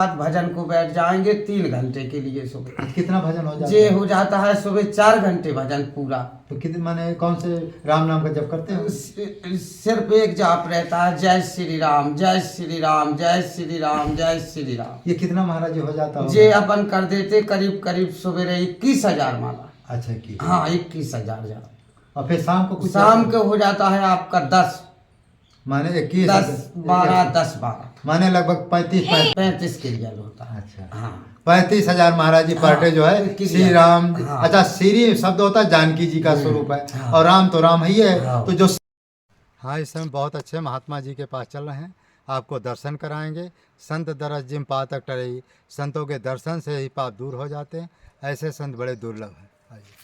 बाद भजन को बैठ जाएंगे 3 घंटे के लिए सुबह। कितना भजन हो जाता ये है? हो जाता है सुबह 4 घंटे भजन पूरा। तो कितने माने कौन से राम नाम का जप करते हैं? सिर्फ एक जाप रहता है, जय श्री राम जय श्री राम जय श्री राम जय श्री राम। ये कितना महाराज जी हो जाता होगा? ये अपन कर देते करीब करीब सवेरे 21,000 माला। अच्छा की हाँ 21,000 जाप। और फिर शाम को कुछ शाम को हो जाता है आपका 10 माने 21 10 12 माने लगभग 35 के लिए होता है। अच्छा हाँ 35,000 महाराज जी पर डे जो है किस श्री राम। हाँ। अच्छा श्री शब्द होता है जानकी जी का स्वरूप है हाँ। और राम तो राम ही है। हाँ। तो जो हाँ इस समय बहुत अच्छे महात्मा जी के पास चल रहे हैं, आपको दर्शन कराएंगे। संत दरस जिम पातक टरई, संतों के दर्शन से ही पाप दूर हो जाते हैं। ऐसे संत बड़े दुर्लभ हैं। आइए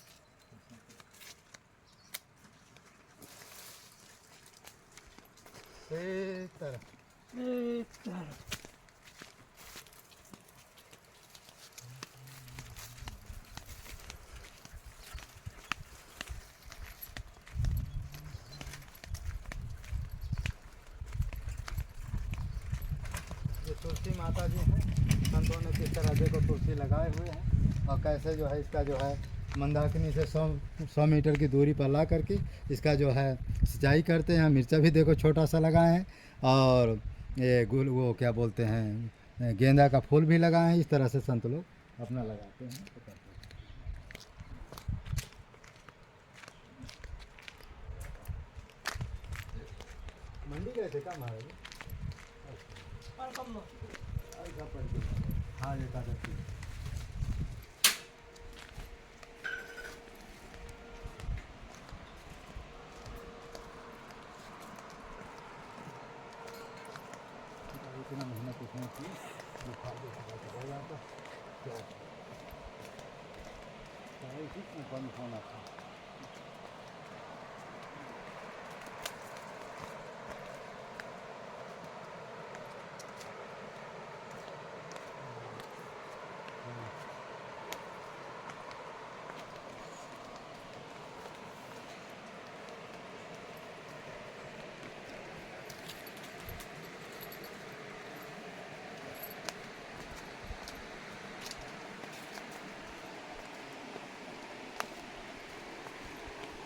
ये तुलसी माता जी हैं। संतों ने किस तरह देखो तुलसी लगाए हुए हैं और कैसे जो है इसका जो है मंदाकिनी से 100 मीटर की दूरी पर ला करके इसका जो है सिंचाई करते हैं। मिर्चा भी देखो छोटा सा लगाए हैं और ये गुल वो क्या बोलते हैं गेंदा का फूल भी लगाए हैं। इस तरह से संत लोग अपना लगाते हैं। मंडी गए थे क्या महाराज? हाँ ये एकादशी इतना मेहनत उसने की जो फायदे हो जाता क्या बंद होना था।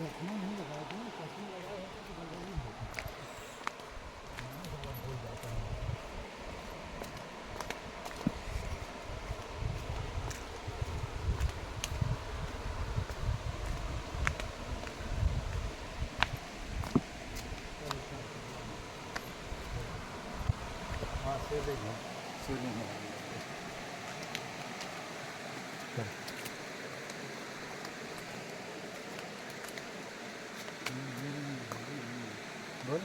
चश्मा नहीं लगाया था, चश्मा लगाया होता तो गड़बड़ नहीं होता। भूल जाता है। हाँ शिवलिंग है, शिवलिंग है। बोल।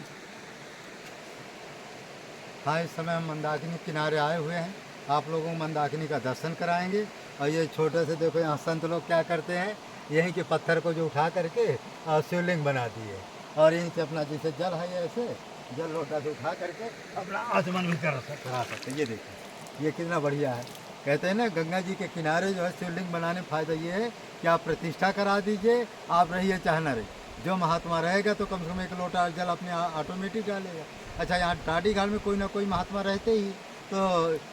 हाँ इस समय हम मंदाकिनी किनारे आए हुए हैं। आप लोगों को मंदाकिनी का दर्शन कराएंगे। और ये छोटे से देखो यहाँ संत लोग क्या करते हैं, यहीं के पत्थर को जो उठा करके और शिवलिंग बना दिए और यहीं से अपना जैसे जल है ऐसे जल लोटा से उठा करके अपना आचमन भी करा सकते हैं। ये देखिए ये कितना बढ़िया है। कहते हैं ना गंगा जी के किनारे जो है शिवलिंग बनाने फ़ायदा ये है कि आप प्रतिष्ठा करा दीजिए, आप रहिए चाहे न रहिए। जो महात्मा रहेगा तो कम से कम 1 लोटा जल अपने ऑटोमेटिक डालेगा। अच्छा यहाँ टाटी घाट में कोई ना कोई महात्मा रहते ही तो।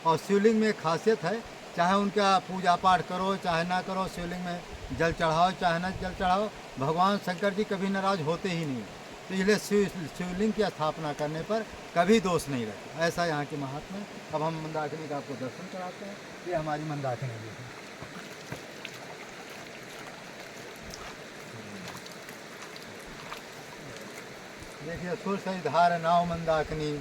और शिवलिंग में एक खासियत है, चाहे उनका पूजा पाठ करो चाहे ना करो, शिवलिंग में जल चढ़ाओ चाहे ना जल चढ़ाओ, भगवान शंकर जी कभी नाराज होते ही नहीं। तो इसलिए शिवलिंग की स्थापना करने पर कभी दोष नहीं रहता। ऐसा यहाँ के महात्मा। अब हम मंदाकिनी का आपको दर्शन कराते हैं। ये हमारी मंदाकिनी जी है। देखिए सुर सही धार नाव मंदाकिनी,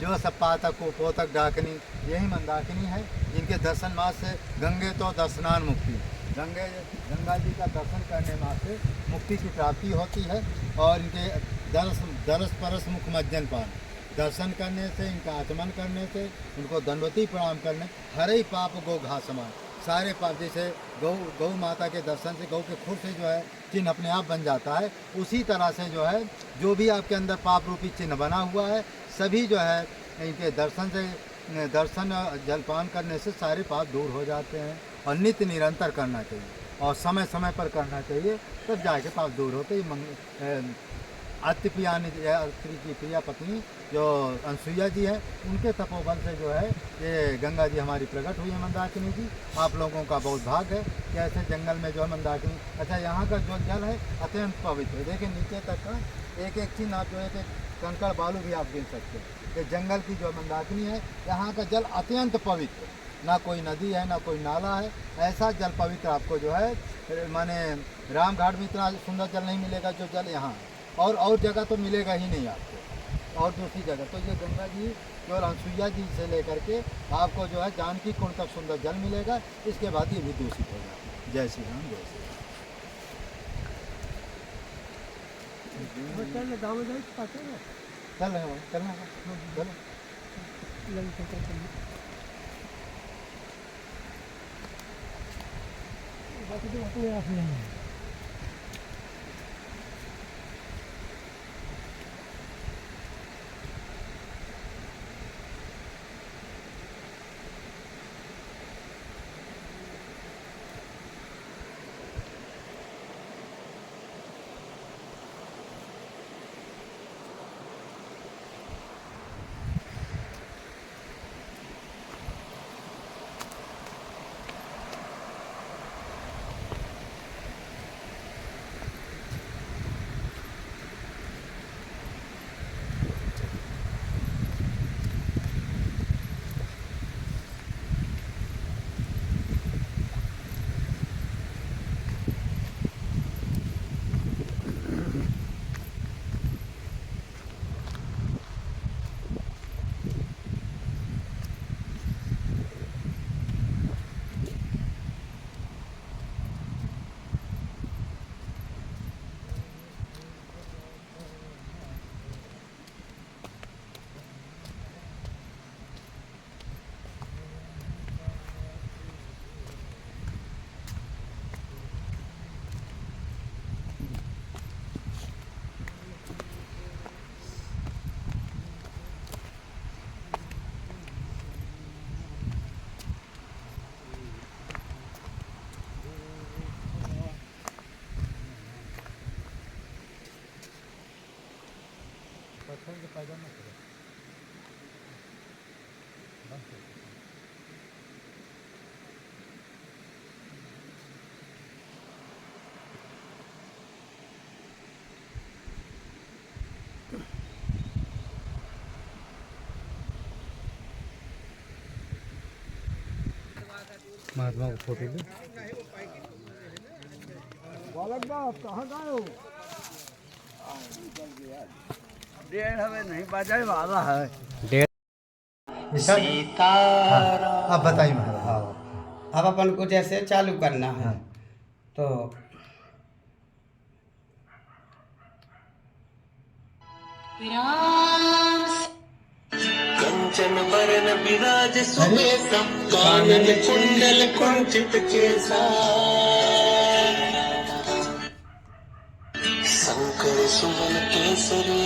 जो सब पातक को पोतक डाकनी, यही मंदाकिनी है। इनके दर्शन मात्र से गंगे तो दर्शनान मुक्ति, गंगा जी का दर्शन करने मात्र से मुक्ति की प्राप्ति होती है। और इनके दरस परस मुख मज्जन पान, दर्शन करने से इनका आचमन करने से उनको दंडवती प्रणाम करने हर ही पाप गौ घा समान, सारे पाप जैसे गौ माता के दर्शन से गौ के खुर से जो है चिन्ह अपने आप बन जाता है, उसी तरह से जो है जो भी आपके अंदर पाप रूपी चिन्ह बना हुआ है सभी जो है इनके दर्शन जलपान करने से सारे पाप दूर हो जाते हैं। और नित्य निरंतर करना चाहिए और समय समय पर करना चाहिए, तब जाके पाप दूर होते। अति की प्रिया पत्नी जो अनसुईया जी है, उनके तपोबल से जो है ये गंगा जी हमारी प्रकट हुई है मंदाकिनी जी। आप लोगों का बहुत भाग्य है कि ऐसे जंगल में जो है मंदाकिनी। अच्छा, यहाँ का जो जल है अत्यंत पवित्र है। देखिए नीचे तक का एक एक चीज आप जो है कंकड़ बालू भी आप गिन सकते हैं। ये जंगल की जो मंदाकिनी है, यहाँ का जल अत्यंत पवित्र, ना कोई नदी है ना कोई नाला है, ऐसा जल पवित्र आपको जो है माने रामघाट में इतना सुंदर जल नहीं मिलेगा जो जल यहाँ है, और जगह तो मिलेगा ही नहीं आपको, और दूसरी जगह। तो ये गंगा जी केवल अनसुईया जी से लेकर के आपको जो है जानकी कुंड तक सुंदर जल मिलेगा, इसके बाद ये भी दूषित होगा। जय श्री राम, जय श्री राम। चल रहे हैं, चलना है, चलो। पत्थर के पैदा न करो। महात्मा को फोटो ले। बालक बाप कहाँ गए हो? डेढ़ हमें नहीं बजाए वाला है। अब बताइए महाराज। अब अपन को जैसे चालू करना है तो कंचन बरन विराज सुबेसम कानन कुंडल कुंचित केसा शंकर सुमन केसरी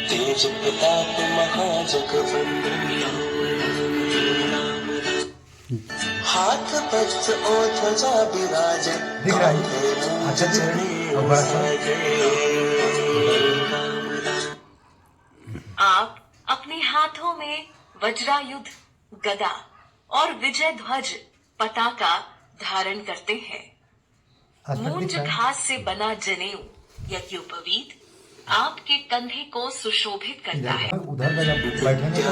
तेज प्रताप महाजगवंदनी हाथ वज्र और ध्वजा विराज दिख रहा है? अच्छा आप अपने हाथों में वज्रायुध, गदा और विजय ध्वज पताका धारण करते हैं। मूंज घास से बना जनेऊ यज्ञोपवीत आपके कंधे को सुशोभित करता है। उधर का जब बैठेंगे तो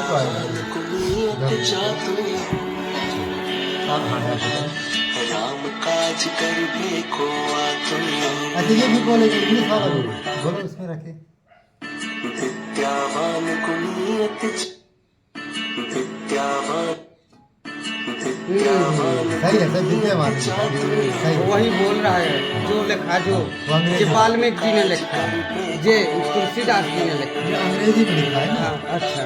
राम काज कर देखो अच्छा ये भी बोले इंग्लिश वाला बोलो उसमें रखे। विद्यावान गुणियति विद्यावान सही है सर, विद्यावान सही। वही बोल रहा है जो लिखा जो वाल्मीकि जी ने लिखा है, जे तुलसीदास जी ने लिखा है। अंग्रेजी में लिखा है ना। अच्छा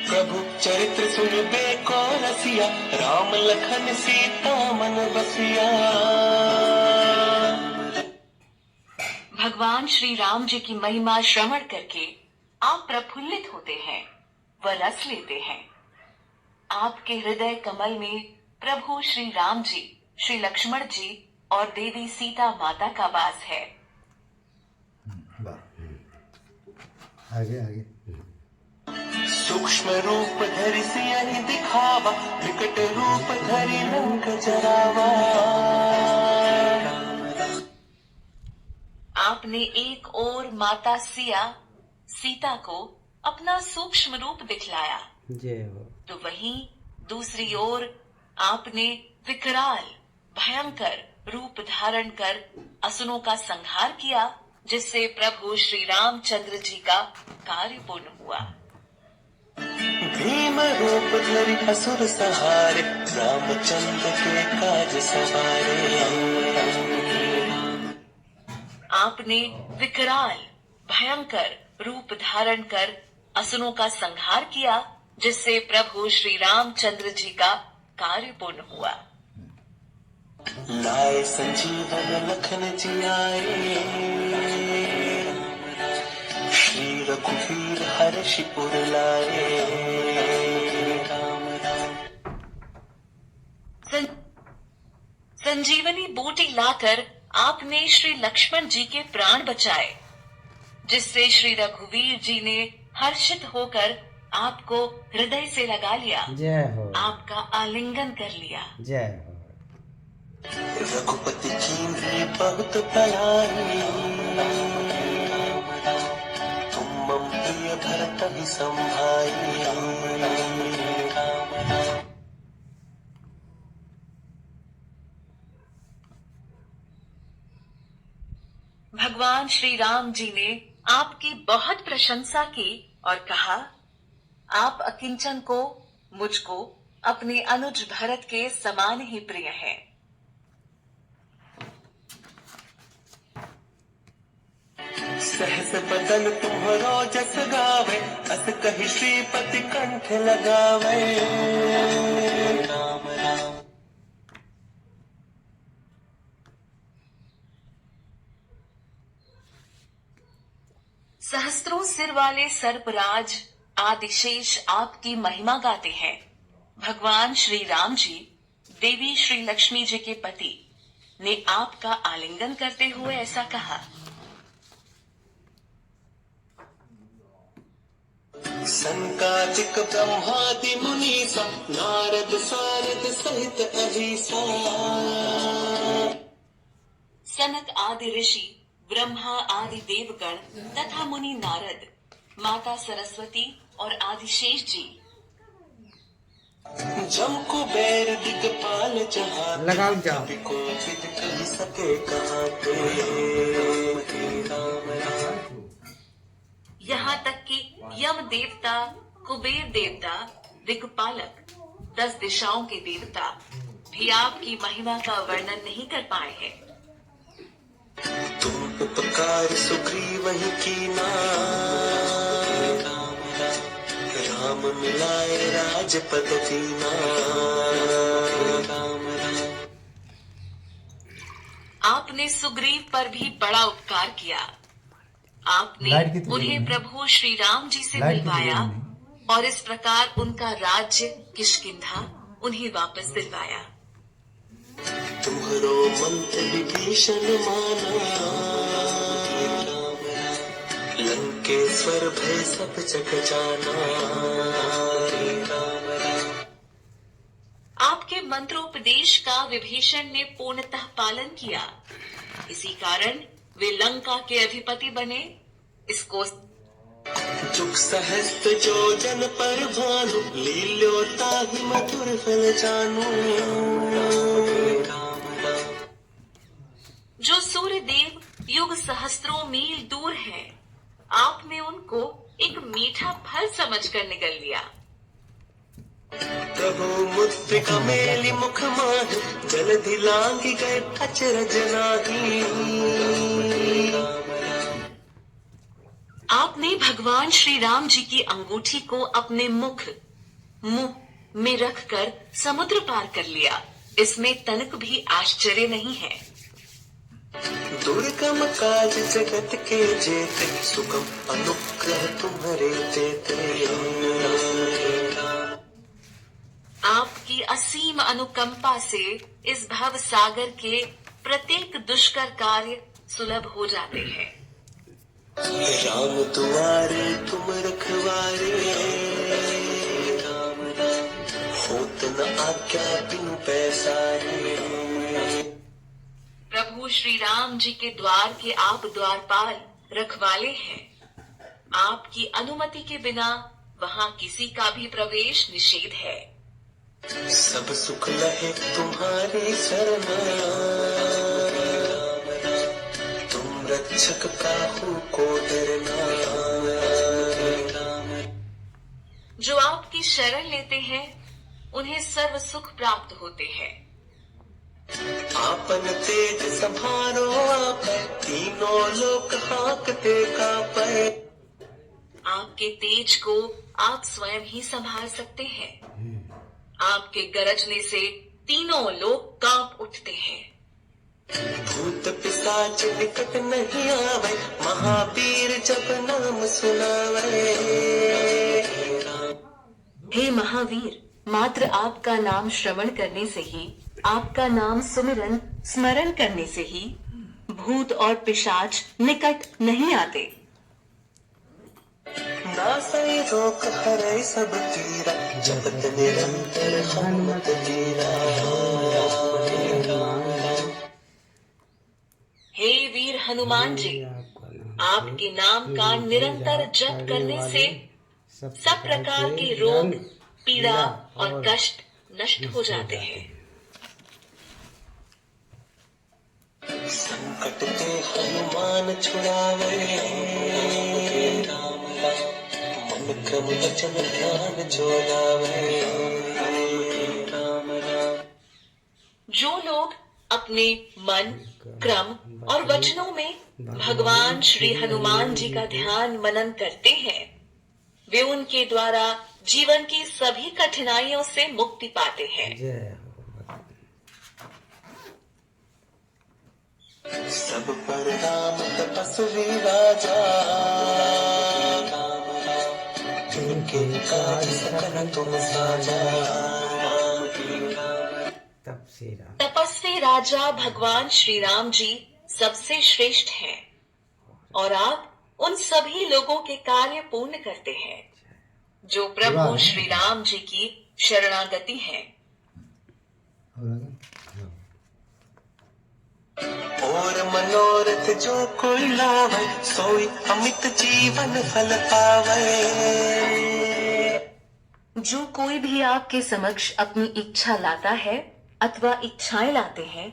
प्रभु चरित्र सुन देखो रसिया राम लखन सीता मन बसिया। भगवान श्री राम जी की महिमा श्रवण करके आप प्रफुल्लित होते हैं व रस लेते हैं। आपके हृदय कमल में प्रभु श्री राम जी, श्री लक्ष्मण जी और देवी सीता माता का वास है। वाह, आगे आगे। सूक्ष्म रूप धरि सियहि दिखावा, विकट रूप धरि लंक जरावा। आपने एक ओर माता सीता को अपना सूक्ष्म रूप दिखलाया, जय हो। तो वहीं दूसरी ओर आपने विकराल भयंकर रूप धारण कर असुरों का संहार किया, जिससे प्रभु श्री रामचंद्र जी का कार्य पूर्ण हुआ। भीम रूप धरि असुर सहारे, रामचंद्र के काज सवारे। आपने विकराल भयंकर रूप धारण कर असुरों का संहार किया, जिससे प्रभु श्री रामचंद्र जी का कार्य पूर्ण हुआ। लाए संजीवन लखन जियाए, श्री रघुवीर हर्षि उर लाए। संजीवनी बूटी लाकर आपने श्री लक्ष्मण जी के प्राण बचाए, जिससे श्री रघुवीर जी ने हर्षित होकर आपको हृदय से लगा लिया, जय हो। आपका आलिंगन कर लिया। जय हो। रघुपति कीन्ही बहुत बड़ाई, तुम मम प्रिय भरत ही संभाई। भगवान श्री राम जी ने आपकी बहुत प्रशंसा की और कहा, आप अकिंचन को मुझको अपने अनुज भरत के समान ही प्रिय हैं। सहस बदन तुम्हरो जस गावे, अस कहि श्रीपति कंठ लगावे। राम राम। सहस्त्रों सिर वाले सर्पराज आदिशेष आपकी महिमा गाते हैं। भगवान श्री राम जी देवी श्री लक्ष्मी जी के पति ने आपका आलिंगन करते हुए ऐसा कहा, संकादिक ब्रह्मादि मुनीसा, नारद सारद सहित अहिसा। सनक आदि ऋषि, ब्रह्मा आदि देवगण तथा मुनि नारद, माता सरस्वती और आदिशेष जी, जम कुबेर दिगपाल जहाँ, लगाओ जा। को विद कहि सके कहाँ ते। राम राम। यहाँ तक कि यम देवता, कुबेर देवता, दिक्पालक, 10 दिशाओं के देवता भी आपकी महिमा का वर्णन नहीं कर पाए हैं। तुम उपकार सुग्रीव ही कीना, राम मिलाए राजपद दीना। राम राम। आपने सुग्रीव पर भी बड़ा उपकार किया। आपने उन्हें प्रभु श्री राम जी से मिलवाया और इस प्रकार उनका राज्य किष्किंधा उन्हें वापस दिलवाया। तुम्हारो मंत्र विभीषण माना, लंकेश्वर भय सब जग जाना। राम राम। आपके मंत्रोपदेश का विभीषण ने पूर्णतः पालन किया, इसी कारण वे लंका के अधिपति बने। इसको जुग सहस्त्र जो जन पर भानु, लील्यो ताहि मधुर फल जानू। राम राम। जो सूर्य देव युग सहस्त्रों मील दूर हैं, आपने उनको एक मीठा फल समझकर निगल लिया। प्रभु मुद्रिका मेलि मुख माहि, जलधि लांघि गए अचरज नाही। आपने भगवान श्री राम जी की अंगूठी को अपने मुंह में रखकर समुद्र पार कर लिया। इसमें तनिक भी आश्चर्य नहीं है। दुर्गम काज जगत के जेते, सुगम अनुग्रह तुम्हारे देते। आपकी असीम अनुकंपा से इस भव सागर के प्रत्येक दुष्कर कार्य सुलभ हो जाते हैं। राम दुआरे तुम रखवारे, राम राम होत न आज्ञा बिनु पैसारे। प्रभु श्री राम जी के द्वार के आप द्वारपाल रखवाले हैं। आपकी अनुमति के बिना वहाँ किसी का भी प्रवेश निषेध है। सब सुख लहे तुम्हारी शरणा, तुम रक्षक काहू को डरना। जो आपकी शरण लेते हैं उन्हें सर्व सुख प्राप्त होते हैं। आपन तेज संभारो आप, तीनों लोक हांकते कांपे। आपके तेज को आप स्वयं ही संभाल सकते हैं। आपके गरजने से तीनों लोग कांप उठते हैं। भूत पिशाच निकट नहीं आवे, महावीर जब नाम सुनावे। हे महावीर, मात्र आपका नाम श्रवण करने से ही, आपका नाम सुमिरन स्मरण करने से ही भूत और पिशाच निकट नहीं आते। नासै रोग हरै सब पीरा, जपत निरंतर हनुमत जीरा। हे वीर हनुमान जी, आपके नाम का निरंतर जप करने से सब प्रकार के रोग, पीड़ा और कष्ट नष्ट हो जाते हैं। संकट ते हनुमान छुड़ावे, मन क्रम वचन ध्यान जो लावे। जो लोग अपने मन, क्रम और वचनों में भगवान श्री हनुमान जी का ध्यान मनन करते हैं, वे उनके द्वारा जीवन की सभी कठिनाइयों से मुक्ति पाते हैं। सब पर राम तपस्वी राजा, जिनके काज सकल तुम साजा। तपस्वी राजा भगवान श्री राम जी सबसे श्रेष्ठ हैं और आप उन सभी लोगों के कार्य पूर्ण करते हैं जो प्रभु श्री राम जी की शरणागति है। और मनोरथ जो कोई लावे, सोई अमित जीवन फल पावे। जो कोई भी आपके समक्ष अपनी इच्छा लाता है अथवा इच्छाएं लाते हैं,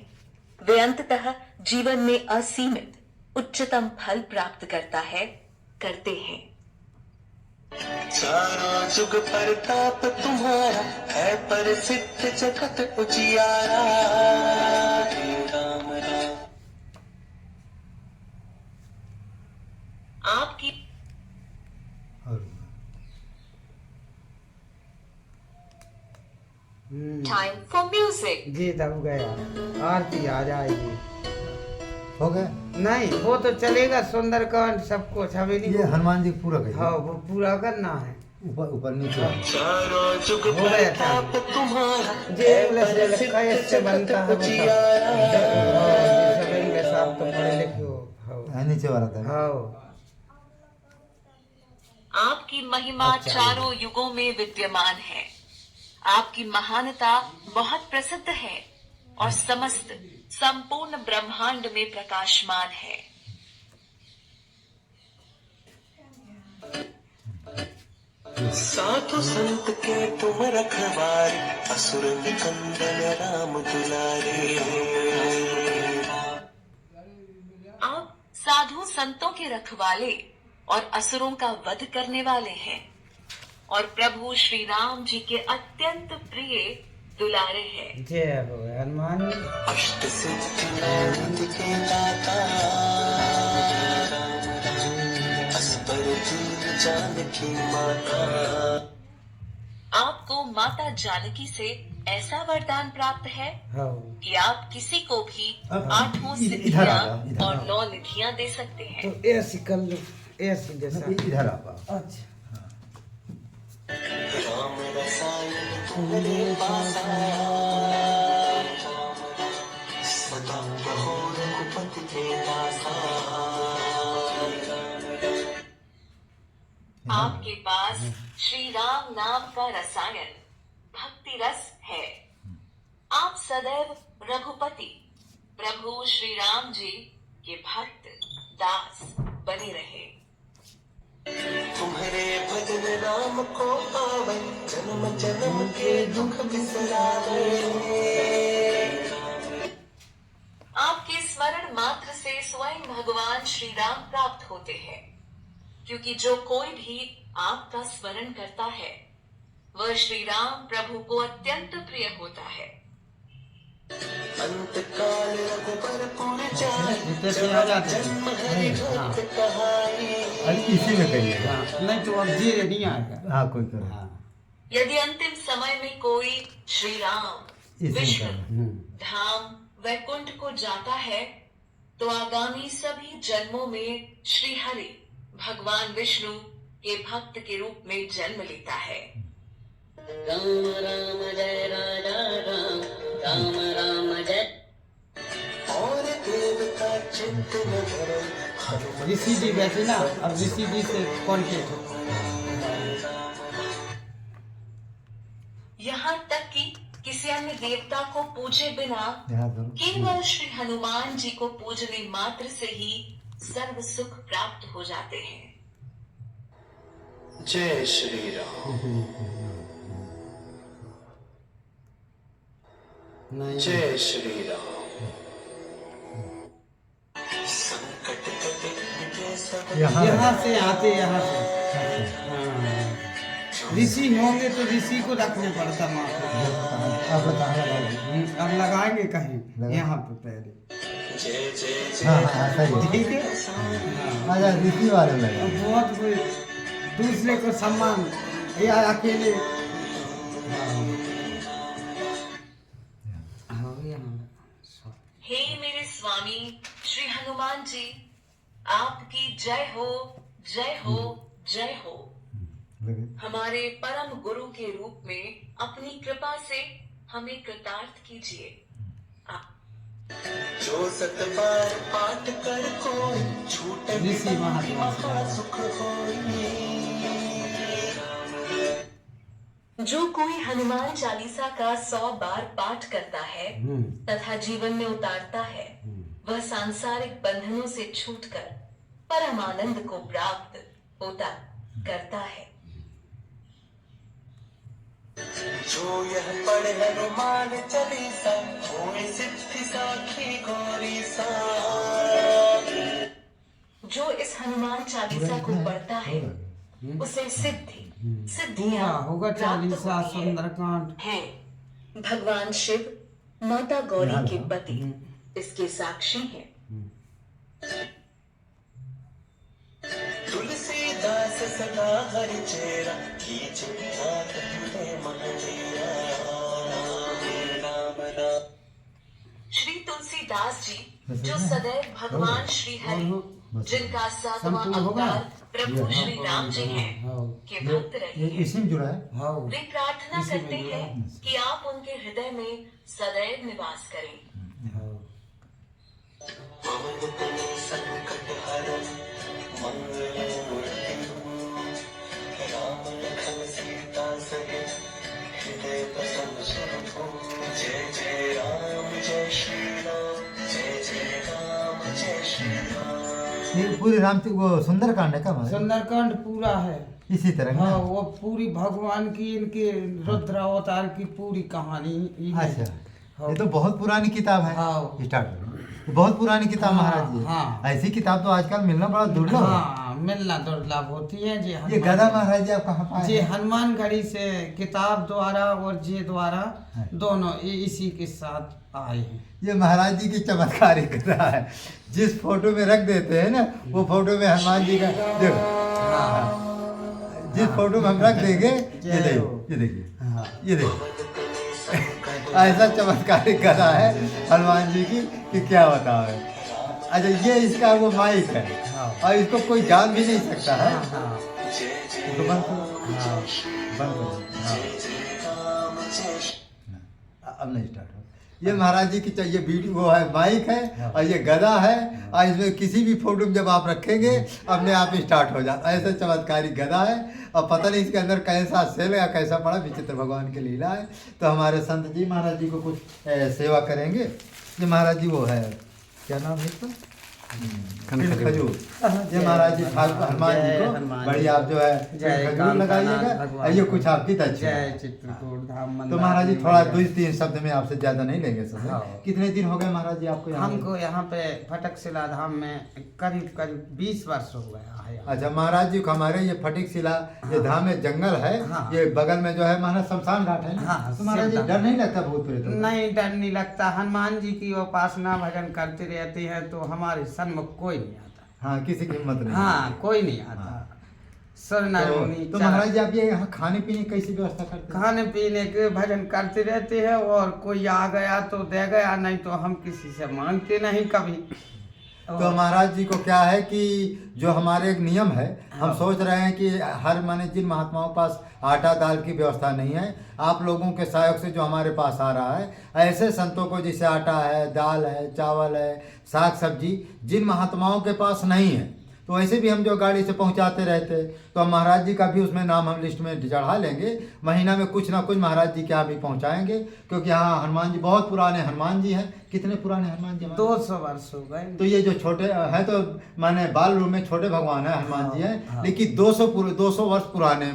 वे अंततः जीवन में असीमित उच्चतम फल प्राप्त करते हैं। चारों जुग प्रताप तुम्हारा, है प्रसिद्ध जगत उजियारा। राम राम आपकी टाइम फॉर म्यूजिक। गीत अब गया, आरती आ जाएगी। हो गया? नहीं, वो तो चलेगा, सुंदरकांड सब कुछ हमें नहीं। ये हनुमान जी पूरा करिए। हाँ, वो पूरा करना है। ऊपर ऊपर नीचे। चारों जुग हो गया प्रताप तुम्हारा, कैसे बनता है वो सब तो पढ़े लिखे हो। नीचे वाला था। हाँ, आपकी महिमा चारों युगों में विद्यमान है। आपकी महानता बहुत प्रसिद्ध है और समस्त संपूर्ण ब्रह्मांड में प्रकाशमान है। साधु संत के तुम रखवारे, असुर निकंदन राम दुलारे। आप साधु संतों के रखवाले और असुरों का वध करने वाले हैं और प्रभु श्री राम जी के अत्यंत प्रिय दुलारे हैं। जय हो हनुमान। अष्ट सिद्धि नवनीत के दाता, असबर दीन जानकी माता। आपको माता जानकी से ऐसा वरदान प्राप्त है कि आप किसी को भी 8 सिद्धियां और 9 निधियां दे सकते हैं। तो ऐसी कर लो, ऐसी जैसा इधर आप। अच्छा। राम रसायन तुम्हारे पास, सदा रहो आपके पास श्री राम नाम का रसायन भक्ति रस है। आप सदैव रघुपति प्रभु श्री राम जी के भक्त दास बने रहे। तुम्हारे भजन राम को पावे, जन्म जन्म के दुख बिसरावे। आपके स्मरण मात्र से स्वयं भगवान श्री राम प्राप्त होते हैं, क्योंकि जो कोई भी आपका स्मरण करता है वह श्री राम प्रभु को अत्यंत प्रिय होता है। अंत काल रघुबरपुर जाए, आ जाते जन्म हरि भक्त कहाई। अरे इसी में कहिए। नहीं तो अब धीरे नहीं आएगा। हाँ कोई करो। हाँ यदि अंतिम समय में कोई श्री राम इसी में विष्णु करो। धाम वैकुंठ को जाता है तो आगामी सभी जन्मों में श्री हरि भगवान विष्णु के भक्त के रूप में जन्म लेता है। राम राम जय राजा राम, राम राम जय। और देव का चित्त न धरे, ऋषि जी बैठे ना, अब ऋषि जी से कॉन्टेक्ट हो। यहाँ तक कि किसी अन्य देवता को पूजे बिना केवल श्री हनुमान जी को पूजने मात्र से ही सर्व सुख प्राप्त हो जाते हैं। जय श्री राम, जय श्री राम। संकट कटे मिटे सब, यहाँ से आते, यहाँ से। हाँ। ऋषि होंगे तो ऋषि को रखने पड़ता माँ को। अब लगाएंगे कहीं यहाँ पे पहले। जय जय हाँ हाँ सही है। ठीक है। हाँ। अच्छा ऋषि वाले लगे। अब बहुत कोई दूसरे को सम्मान या अकेले। हे मेरे स्वामी श्री हनुमान जी, आपकी जय हो, जय हो, जय हो। हमारे परम गुरु के रूप में अपनी कृपा से हमें कृतार्थ कीजिए। जो सत बार पाठ कर कोई, छूटे ऋषि महात्मा सुख होई। जो कोई हनुमान चालीसा का 100 बार पाठ करता है तथा जीवन में उतारता है, वह सांसारिक बंधनों से छूटकर परम आनंद को प्राप्त होता करता है। जो यह पढ़े हनुमान चालीसा, होए सिद्धि साखी गौरी सा। जो इस हनुमान चालीसा को पढ़ता है उसे सिद्धियां होगा प्राप्त चालीसा होती है। सुंदरकांड हैं। भगवान शिव माता गौरी के पति इसके साक्षी हैं। तुलसीदास सदा हरि चेरा, कीजे नाथ तुले महडेरा। राम राम। श्री तुलसीदास जी जो सदैव भगवान श्री हरि जिनका 7वां अवतार प्रभु श्री राम जी हैं के भक्त रहे हैं। इसी में जुड़ा है। वे प्रार्थना करते हैं कि आप उनके हृदय में सदैव निवास करें। पवन तनय संकट हरन, मंगल मूर्ति राम लखन सीता सहित, हृदय बसंत सुरभु। जय जय राम, जय श्री राम, जय जय राम, जय श्री राम। ये पूरी राम वो सुंदरकांड है का मतलब? सुंदरकांड पूरा है इसी तरह हाँ, वो पूरी भगवान की इनके रुद्र अवतार की पूरी कहानी ही है। अच्छा ये तो बहुत पुरानी किताब है। हाँ। स्टार्ट करो। बहुत पुरानी किताब हाँ, महाराज जी। हाँ। ऐसी किताब तो आजकल मिलना बड़ा दुर्लभ है। हाँ मिलना दुर्लभ होती है। ये गदा महाराज जी आप कहाँ पाए? जी हनुमानगढ़ी से किताब द्वारा और जे द्वारा दोनों इसी के साथ आए हैं। ये महाराज जी की चमत्कारी कथा है। जिस फोटो में रख देते हैं ना वो फोटो में हनुमान जी का देखो। हाँ। जिस फोटो में हम रख देंगे ये देखिए हाँ। ये देखिए ऐसा चमत्कारी कथा है हनुमान जी की कि क्या बताओ। अच्छा ये इसका वो माइक है और इसको कोई जान भी नहीं सकता है। तो बंद करो। बंद करो। अब नहीं स्टार्ट हो। ये महाराज जी की चाहिए वीडियो वो है माइक है और ये गदा है और इसमें किसी भी फोटो में जब आप रखेंगे अपने आप ही स्टार्ट हो जाता ऐसे चमत्कारी गदा है और पता नहीं इसके अंदर कैसा सेल या कैसा पड़ा विचित्र भगवान की लीला है। तो हमारे संत जी महाराज जी को कुछ सेवा करेंगे। ये महाराज जी वो है क्या नाम है इसका खजूर। ये महाराज जी ठाकुर हनुमान जी को बड़ी आप जो है खजूर लगाइएगा। ये कुछ आपकी दक्षिणा जय चित्रकूट धाम तो महाराज जी थोड़ा 2-3 शब्द में आपसे ज्यादा नहीं लेंगे सर। कितने दिन हो गए महाराज जी आपको यहाँ? हमको यहाँ पे फटक शिला धाम में करीब 20 वर्ष हो गया है। अच्छा महाराज जी को हमारे ये फटिक शिला ये धाम में जंगल है ये बगल में जो है महाराज शमशान घाट है ना। तो महाराज जी डर नहीं लगता भूत प्रेत? नहीं डर नहीं लगता। हनुमान जी की उपासना भजन करते रहते हैं तो हमारे सन्मुख कोई नहीं आता। हाँ किसी की हिम्मत नहीं। हाँ कोई नहीं आता। तो महाराज जी आप ये यहाँ खाने पीने की कैसी व्यवस्था करते हैं? खाने पीने के भजन करते रहते हैं और कोई आ गया तो दे गया नहीं तो हम किसी से मांगते नहीं कभी। तो महाराज जी को क्या है कि जो हमारे एक नियम है हम सोच रहे हैं कि हर माने जिन महात्माओं के पास आटा दाल की व्यवस्था नहीं है आप लोगों के सहयोग से जो हमारे पास आ रहा है ऐसे संतों को जैसे आटा है दाल है चावल है साग सब्जी जिन महात्माओं के पास नहीं है तो ऐसे भी हम जो गाड़ी से पहुंचाते रहते तो हम महाराज जी का भी उसमें नाम हम लिस्ट में चढ़ा लेंगे। महीना में कुछ ना कुछ महाराज जी के यहाँ भी पहुंचाएंगे क्योंकि यहाँ हनुमान जी बहुत पुराने हनुमान जी हैं। कितने पुराने हनुमान जी? 200 वर्ष हो गए। तो ये जो छोटे हैं तो माने बाल रूप में छोटे भगवान है हनुमान जी हैं लेकिन 200 वर्ष पुराने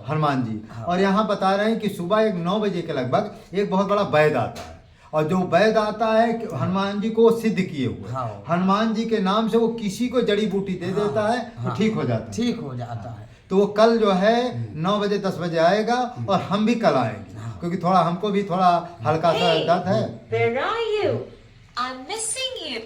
हनुमान जी। और यहाँ बता रहे हैं कि सुबह 9 बजे के लगभग एक बहुत बड़ा वैद आता है और जो वैद आता है कि हनुमान जी को सिद्ध किए हुए हनुमान जी के नाम से वो किसी को जड़ी बूटी दे देता है तो ठीक हो जाता है। तो वो कल जो है 9 बजे 10 बजे आएगा और हम भी कल आएंगे क्योंकि थोड़ा हमको भी थोड़ा हल्का सा दर्द है। Where are you? I'm missing you.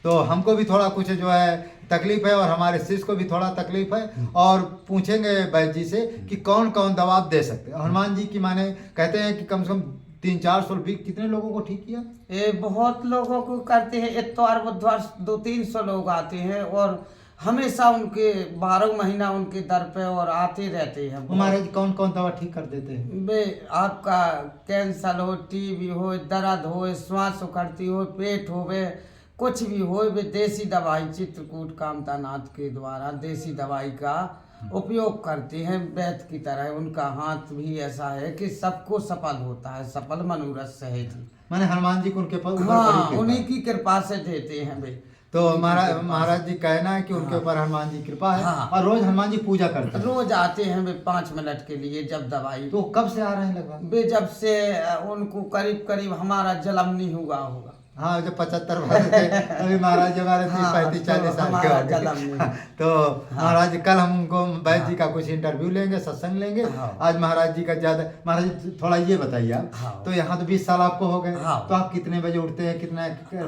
तो हमको भी थोड़ा कुछ जो है तकलीफ है और हमारे शिष्य को भी थोड़ा तकलीफ है और पूछेंगे वैद्य जी से कि कौन कौन दवा आप दे सकते हैं। हनुमान जी की माने कहते हैं कि कम से कम 300-400 कितने लोगों को ठीक किया? ये बहुत लोगों को करते हैं। इतवार बुधवार 200-300 लोग आते हैं और हमेशा उनके 12 महीना उनके दर पे और आते रहते हैं। हमारे कौन कौन दवा ठीक कर देते हैं? वे आपका कैंसर हो टीबी हो दर्द हो श्वास उखड़ती हो पेट हो वे कुछ भी हो वे देसी दवाई चित्रकूट कामता नाथ के द्वारा देसी दवाई का उपयोग करते हैं वैद्य की तरह। उनका हाथ भी ऐसा है कि सबको सफल होता है सफल मनोरथ सहेज। माने हनुमान जी को उनके ऊपर हाँ उन्हीं की कृपा से देते हैं वे। तो महाराज जी कहना है कि उनके ऊपर हनुमान जी कृपा है। और रोज हनुमान जी पूजा करते हैं? रोज आते हैं वे 5 मिनट के लिए जब दवाई। तो कब से आ रहे हैं लगभग? वे जब से उनको करीब हमारा जन्म नहीं हुआ होगा। हाँ जब 75 वर्ष थे अभी महाराज जी हमारे 35-40 साल के हो गए। तो महाराज कल हम उनको वैद्य जी का कुछ इंटरव्यू लेंगे सत्संग लेंगे। आज महाराज जी का ज्यादा महाराज जी थोड़ा ये बताइए आप तो यहाँ तो 20 साल आपको हो गए तो आप कितने बजे उठते हैं कितना?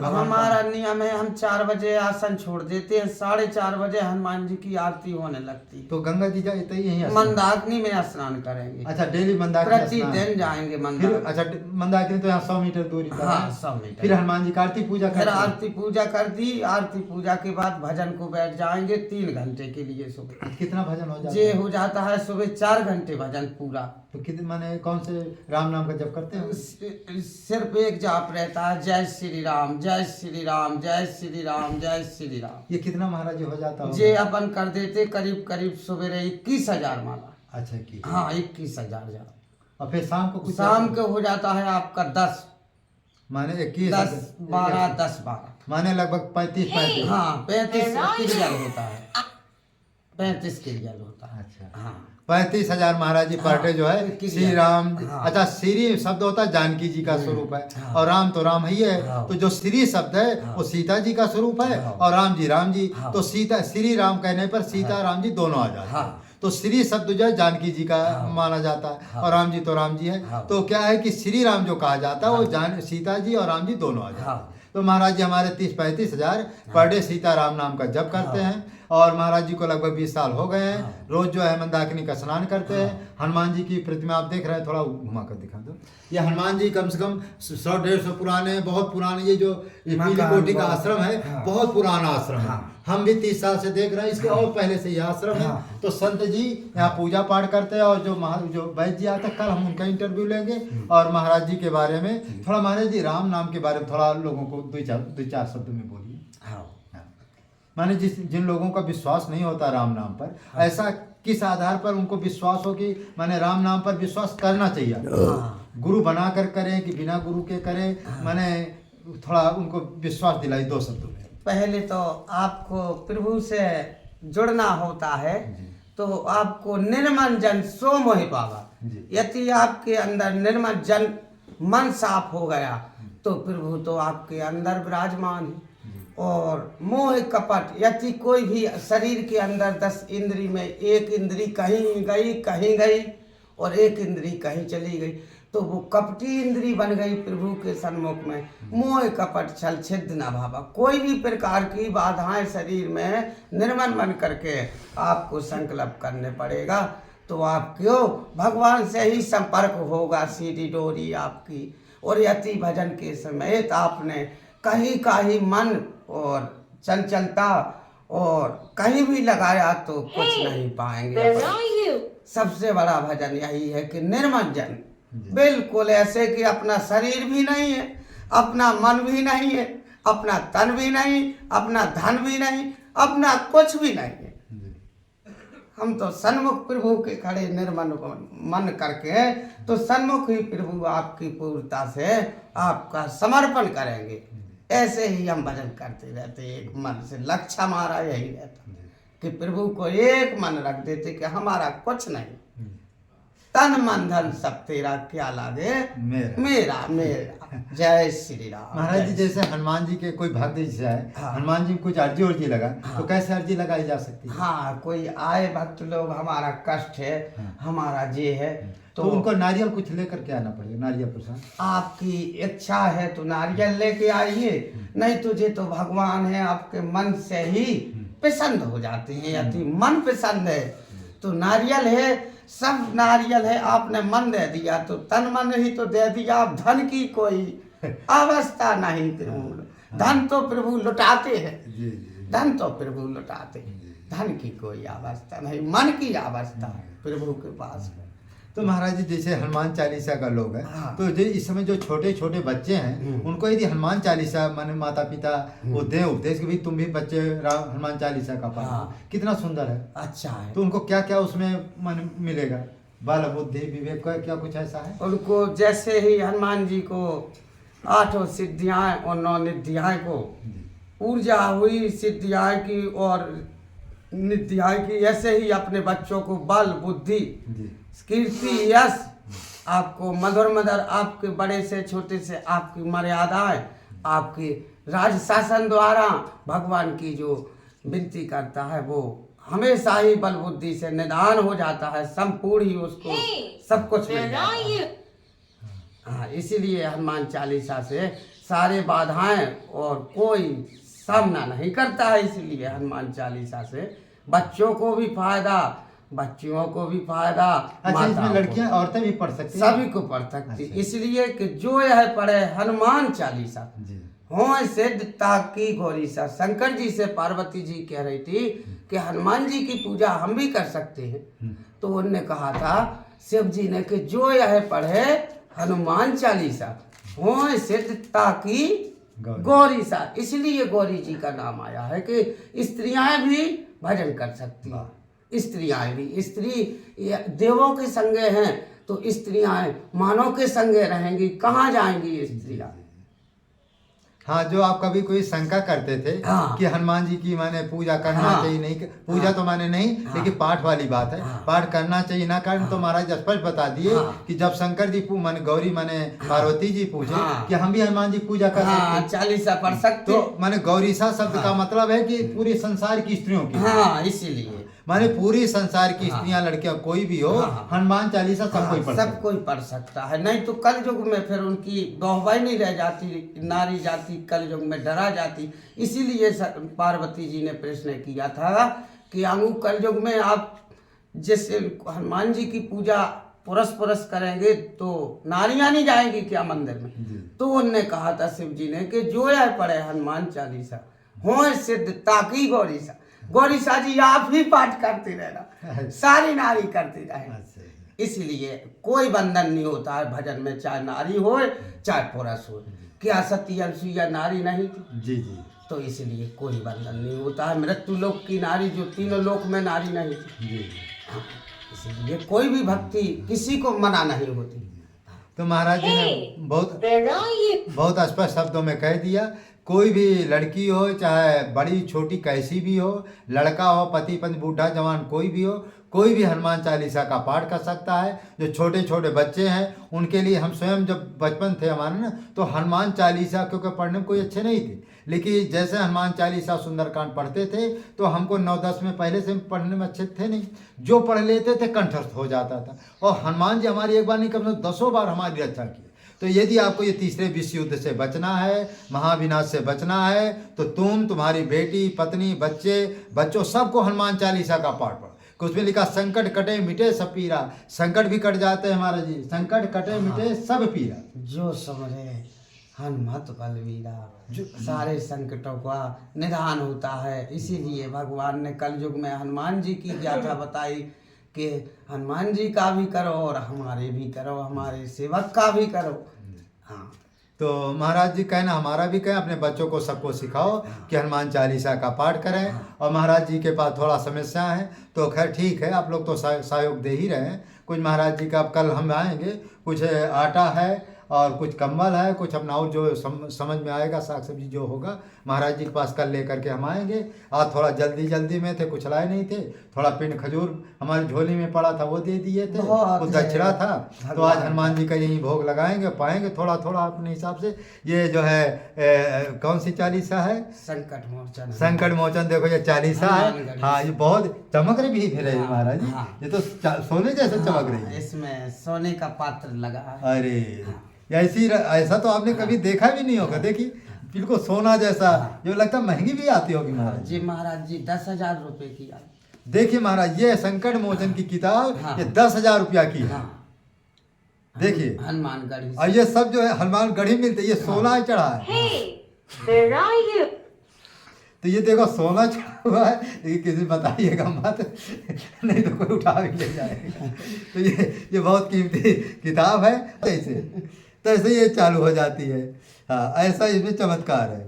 हमारा नियम है हम 4 बजे आसन छोड़ देते हैं 4:30 बजे हनुमान जी की आरती होने लगती। तो गंगा जी जाते यही मंदाकिनी में स्नान करेंगे। अच्छा डेली मंदाकिनी प्रतिदिन जाएंगे मंदाकिनी। अच्छा मंदाकिनी तो यहाँ 100 मीटर दूरी पर। 100 मीटर। फिर हनुमान जी का आरती पूजा फिर आरती पूजा कर दी। आरती पूजा के बाद भजन को बैठ जाएंगे 3 घंटे के लिए। सुबह कितना भजन हो जाता है? ये हो जाता है सुबह 4 घंटे भजन पूरा। तो कितने माने कौन से राम नाम का जप करते हैं? सिर्फ एक जाप रहता है जय श्री राम जय श्री राम जय श्री राम जय श्री राम। ये कितना महाराज हो जाता है? ये अपन कर देते करीब सवेरे 21,000 माला। अच्छा की हाँ 21,000 जाप। और फिर शाम को शाम को हो जाता है आपका 10 माने 21 10-12 माने लगभग 35 हाँ 35 क्लियर होता है 35 क्लियर होता है। अच्छा हाँ 35,000 महाराज जी पर डे जो है श्री राम। अच्छा श्री शब्द होता है जानकी जी का स्वरूप है और राम तो राम ही है। तो जो श्री शब्द है वो सीता जी का स्वरूप है और राम जी तो सीता श्री राम कहने पर सीता राम जी दोनों आ जाते हैं। तो श्री शब्द जो है जानकी जी का माना जाता है और राम जी तो राम जी है। तो क्या है कि श्री राम जो कहा जाता है वो सीता जी और राम जी दोनों आ जाते हैं। तो महाराज जी हमारे 30-35 हजार पर डे सीता राम नाम का जप करते हैं और महाराज जी को लगभग 20 साल हो गए हैं। रोज जो है मंदाकिनी का स्नान करते हैं। हनुमान जी की प्रतिमा आप देख रहे हैं, थोड़ा घुमा कर दिखा दो। ये हनुमान जी कम से कम 100-150 पुराने, बहुत पुराने, ये जो पीली कोटी का आश्रम है बहुत पुराना आश्रम है। हम भी 30 साल से देख रहे हैं इसके, और पहले से ये आश्रम है। तो संत जी यहाँ पूजा पाठ करते हैं। और जो वैद्य जी आता, कल हम उनका इंटरव्यू लेंगे और महाराज जी के बारे में थोड़ा, महाराज जी राम नाम के बारे में थोड़ा लोगों को दो चार शब्द में बोलिए। माने जिन लोगों का विश्वास नहीं होता राम नाम पर, ऐसा किस आधार पर उनको विश्वास हो कि माने राम नाम पर विश्वास करना चाहिए? गुरु बनाकर करें कि बिना गुरु के करें? माने थोड़ा उनको विश्वास दिलाई 2 शब्दों में। पहले तो आपको प्रभु से जुड़ना होता है, तो आपको निर्मल जन सो मोहि पावा। यदि आपके अंदर निर्मल जन मन साफ हो गया तो प्रभु तो आपके अंदर विराजमान है। और मोह कपट, यदि कोई भी शरीर के अंदर 10 इंद्री में एक इंद्री कहीं गई और एक इंद्री कहीं चली गई, तो वो कपटी इंद्री बन गई प्रभु के सन्मुख में। मोह कपट छल छिद्र न भावा। कोई भी प्रकार की बाधाएं शरीर में निर्मल बन करके आपको संकल्प करने पड़ेगा, तो आपको भगवान से ही संपर्क होगा, सीधी डोरी आपकी। और यति भजन के समेत आपने कहीं का ही मन और चंचलता और कहीं भी लगाया तो कुछ नहीं पाएंगे। सबसे बड़ा भजन यही है कि निर्मल जन, बिल्कुल ऐसे कि अपना शरीर भी नहीं है, अपना मन भी नहीं है, अपना तन भी नहीं, अपना धन भी नहीं, अपना कुछ भी नहीं है। हम तो सन्मुख प्रभु के खड़े निर्मल मन करके, तो सन्मुख ही प्रभु आपकी पूर्णता से आपका समर्पण करेंगे। ऐसे ही हम भजन करते रहते, एक मन से। लक्ष्य हमारा यही रहता कि प्रभु को एक मन रख देते कि हमारा कुछ नहीं, तन मन धन सब तेरा, क्या लागे मेरा मेरा। जय श्री राम। महाराज जी जैसे हनुमान जी के कोई भक्त जैसे है, हनुमान जी को कुछ अर्जी उर्जी लगा, तो कैसे अर्जी लगाई जा सकती है? हाँ, कोई आए भक्त लोग, हमारा कष्ट है, हमारा ये है, तो उनको नारियल कुछ लेकर के आना पड़ेगा, नारियल प्रसाद। आपकी इच्छा है तो नारियल लेके आइए, नहीं तुझे तो भगवान है आपके मन से ही पसंद हो जाते हैं। यदि मन पसंद है तो नारियल है, सब नारियल है। आपने मन दे दिया तो तन मन ही तो दे दिया। आप धन की कोई अवस्था नहीं प्रभु, धन तो प्रभु लुटाते हैं, धन तो प्रभु लुटाते हैं, धन की कोई अवस्था नहीं, मन की अवस्था प्रभु के पास है। तो महाराज जी जैसे हनुमान चालीसा का लोग है, तो जो इस समय जो छोटे छोटे बच्चे हैं उनको यदि हनुमान चालीसा माने माता पिता वो दे उपदेश कि भाई तुम भी बच्चे हनुमान चालीसा का पाठ, कितना सुंदर है, अच्छा है, तो उनको क्या क्या उसमें मन मिलेगा? बाल बुद्धि विवेक का क्या कुछ ऐसा है? उनको जैसे ही हनुमान जी को 8 सिद्धियाँ और 9 निधियाँ को ऊर्जा हुई सिद्धियाँ की और निधियाँ की, ऐसे ही अपने बच्चों को बल बुद्धि कीर्ति यश आपको मधुर मधुर, आपके बड़े से छोटे से आपकी मर्यादाएं, आपकी राज शासन द्वारा भगवान की जो विनती करता है वो हमेशा ही बल बुद्धि से निदान हो जाता है, संपूर्ण ही उसको सब कुछ मिल जाता है। हाँ, इसीलिए हनुमान चालीसा से सारे बाधाएं और कोई सामना नहीं करता है। इसलिए हनुमान चालीसा से बच्चों को भी फायदा, बच्चियों को भी फायदा। अच्छा, इसमें लड़कियां औरतें भी पढ़ सकती हैं? सभी को पढ़ सकती। इसलिए कि जो यह पढ़े हनुमान चालीसा हो सिद्धता की गौरी सा। शंकर जी से पार्वती जी कह रही थी कि हनुमान जी की पूजा हम भी कर सकते हैं, तो उनने कहा था शिव जी ने कि जो यह पढ़े हनुमान चालीसा हो सिद्धता की गौरी सा। इसलिए गौरी जी का नाम आया है कि स्त्रियां भी भजन कर सकती हैं। स्त्रियां भी, स्त्री देवों के संगे हैं तो स्त्रियां मानव के संगे रहेंगी, कहाँ जाएंगी स्त्रियां? हाँ, जो आप कभी कोई शंका करते थे कि हनुमान जी की माने पूजा करना चाहिए नहीं, पूजा तो माने नहीं, लेकिन पाठ वाली बात है, पाठ करना चाहिए ना करना, तो महाराज स्पष्ट बता दिए कि जब शंकर जी माने गौरी माने पार्वती जी पूछे कि हम भी हनुमान जी पूजा कर सकते, चालीसा पढ़ सकते, तो माने गौरीसा शब्द का मतलब है कि पूरे संसार की स्त्रियों की। हाँ, इसीलिए माने पूरी संसार की स्त्रियां लड़कियां कोई भी हो, हनुमान चालीसा सब कोई पढ़ सब कोई पढ़ सकता है। नहीं तो कल युग में फिर उनकी वाहवाही नहीं रह जाती, नारी जाति कल युग में डरा जाती। इसीलिए पार्वती जी ने प्रश्न किया था कि आंगू कल युग में आप जैसे हनुमान जी की पूजा पुरस करेंगे तो नारियां नहीं जाएंगी क्या मंदिर में? तो उनने कहा था शिव जी ने कि जो यह पढ़े हनुमान चालीसा हो सिद्ध ताकि गौरीसा। गौरीसा जी आप ही पाठ करते रहना, सारी नारी करती रहे। इसलिए कोई बंधन नहीं होता है भजन में, चाहे नारी हो चाहे पुरुष हो। क्या सती अनसुईया नारी नहीं थी? जी जी। तो इसलिए कोई बंधन नहीं होता है। मृत्यु लोक की नारी जो तीनों लोक में नारी नहीं थी। जी। हाँ, इसलिए कोई भी भक्ति किसी को मना नहीं होती। तो महाराज जी ने बहुत स्पष्ट शब्दों में कह दिया, कोई भी लड़की हो चाहे बड़ी छोटी कैसी भी हो, लड़का हो, पति पत्नी, बूढ़ा जवान कोई भी हो, कोई भी हनुमान चालीसा का पाठ कर सकता है। जो छोटे छोटे बच्चे हैं उनके लिए हम स्वयं जब बचपन थे हमारे ना, तो हनुमान चालीसा क्योंकि पढ़ने में कोई अच्छे नहीं थे, लेकिन जैसे हनुमान चालीसा सुंदरकांड पढ़ते थे तो हमको 9-10 में पहले से पढ़ने में अच्छे थे नहीं, जो पढ़ लेते थे कंठस्थ हो जाता था। और हनुमान जी हमारी एक बार नहीं कम से कम 10 बार हमारी रक्षा की। तो यदि आपको ये तीसरे विश्व युद्ध से बचना है, महाविनाश से बचना है, तो तुम्हारी बेटी, पत्नी, बच्चों सबको हनुमान चालीसा का पाठ पढ़ो। उसमें लिखा संकट कटे मिटे सब पीरा। संकट भी कट जाते हैं महाराज जी, संकट कटे मिटे सब पीरा। जो समझे हनुमत बलवीरा, सारे संकटों का निदान होता है। इसीलिए भगवान ने कल युग में हनुमान जी की गाथा बताई कि हनुमान जी का भी करो और हमारे भी करो, हमारे सेवक का भी करो। हाँ, तो महाराज जी कहना हमारा भी कहें, अपने बच्चों को सबको सिखाओ कि हनुमान चालीसा का पाठ करें। और महाराज जी के पास थोड़ा समस्या है तो खैर ठीक है, आप लोग तो सहयोग दे ही रहे हैं। कुछ महाराज जी का अब कल हम आएंगे, कुछ आटा है और कुछ कंबल है, कुछ अपना और जो समझ में आएगा साग सब्जी जो होगा महाराज जी के पास कल लेकर के हम आएंगे। आज थोड़ा जल्दी में थे, कुछ लाए नहीं थे, थोड़ा पिंड खजूर हमारी झोली में पड़ा था वो दे दिए थे, कुछ दक्षिणा था। तो आज हनुमान जी का यही भोग लगाएंगे, पाएंगे थोड़ा अपने हिसाब से। ये जो है कौन सी चालीसा है? संकट मोचन। देखो ये चालीसा है। हाँ, ये बहुत चमक रही भी फिर महाराज जी, ये तो सोने जैसे चमक रही है। इसमें सोने का पात्र लगा है। अरे ऐसा तो आपने कभी देखा भी नहीं होगा। देखिए बिल्कुल सोना जैसा, जो लगता है महंगी भी आती होगी महाराज जी। महाराज जी 10,000 रुपए की आई। देखिए महाराज, ये संकट मोचन की किताब ये 10,000 रुपया की है। देखिए हनुमानगढ़ी, और ये सब जो है हनुमानगढ़ी मिलते, ये सोना चढ़ा है। तो ये देखो सोना चढ़ा हुआ है, ये किसी बताइएगा मत, नहीं तो कोई उठा भी ले जाएगा। तो ये बहुत कीमती किताब है। तो ऐसे ये चालू हो जाती है। हाँ, ऐसा इसमें चमत्कार है।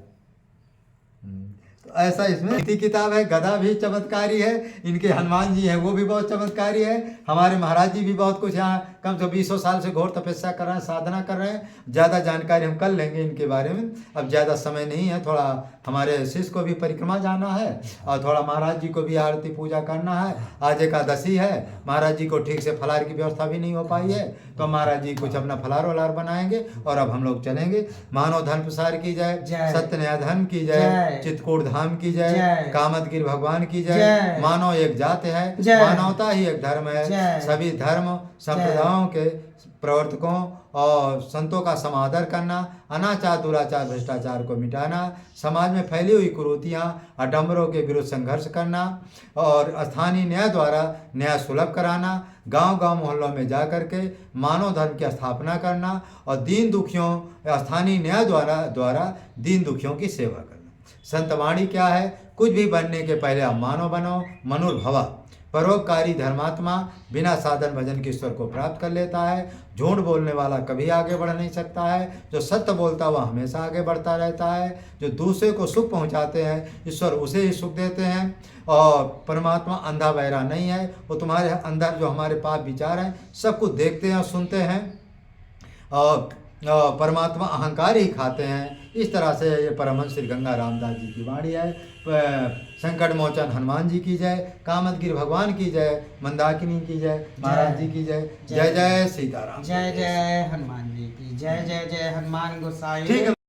तो ऐसा इसमें किताब है। गदा भी चमत्कारी है, इनके हनुमान जी हैं वो भी बहुत चमत्कारी है। हमारे महाराज जी भी बहुत कुछ यहाँ कम से 20 साल से घोर तपस्या कर रहे हैं, साधना कर रहे हैं। ज़्यादा जानकारी हम कर लेंगे इनके बारे में, अब ज़्यादा समय नहीं है। थोड़ा हमारे शिष्य को भी परिक्रमा जाना है और थोड़ा महाराज जी को भी आरती पूजा करना है। आज एकादशी है, महाराज जी को ठीक से फलार की व्यवस्था भी नहीं हो पाई है, तो महाराज जी कुछ अपना फलार वलार बनाएंगे और अब हम लोग चलेंगे। मानव धर्म प्रसार की जाए, सत्य न्याय धर्म की जाए, चित्रकूट धाम की जाए, कामदगिरि भगवान की जाए। मानव एक जात है, मानवता ही एक धर्म है। सभी धर्म संप्रदायों के प्रवर्तकों और संतों का समादर करना, अनाचार दुराचार भ्रष्टाचार को मिटाना, समाज में फैली हुई कुरीतियाँ आडंबरों के विरुद्ध संघर्ष करना और स्थानीय न्याय द्वारा न्याय सुलभ कराना, गांव-गांव मोहल्लों में जा कर के मानव धर्म की स्थापना करना और दीन दुखियों स्थानीय न्याय द्वारा दीन दुखियों की सेवा करना। संतवाणी क्या है? कुछ भी बनने के पहले आप मानव बनो, मनुर्भवा। परोपकारी धर्मात्मा बिना साधन भजन के ईश्वर को प्राप्त कर लेता है। झूठ बोलने वाला कभी आगे बढ़ नहीं सकता है। जो सत्य बोलता है वह हमेशा आगे बढ़ता रहता है। जो दूसरे को सुख पहुंचाते हैं ईश्वर उसे ही सुख देते हैं। और परमात्मा अंधा बहरा नहीं है, वो तुम्हारे अंदर जो हमारे पाप विचार हैं सब कुछ देखते हैं और सुनते हैं। और परमात्मा अहंकार ही खाते हैं। इस तरह से ये परमहंस श्री गंगा रामदास जी की वाणी है। संकट मोचन हनुमान जी की जय, कामदगिरि भगवान की जय, मंदाकिनी की जय, महाराज जी की जय। जय जय सीताराम। जय जय हनुमान जी की जय। जय जय हनुमान गोसाई। ठीक है।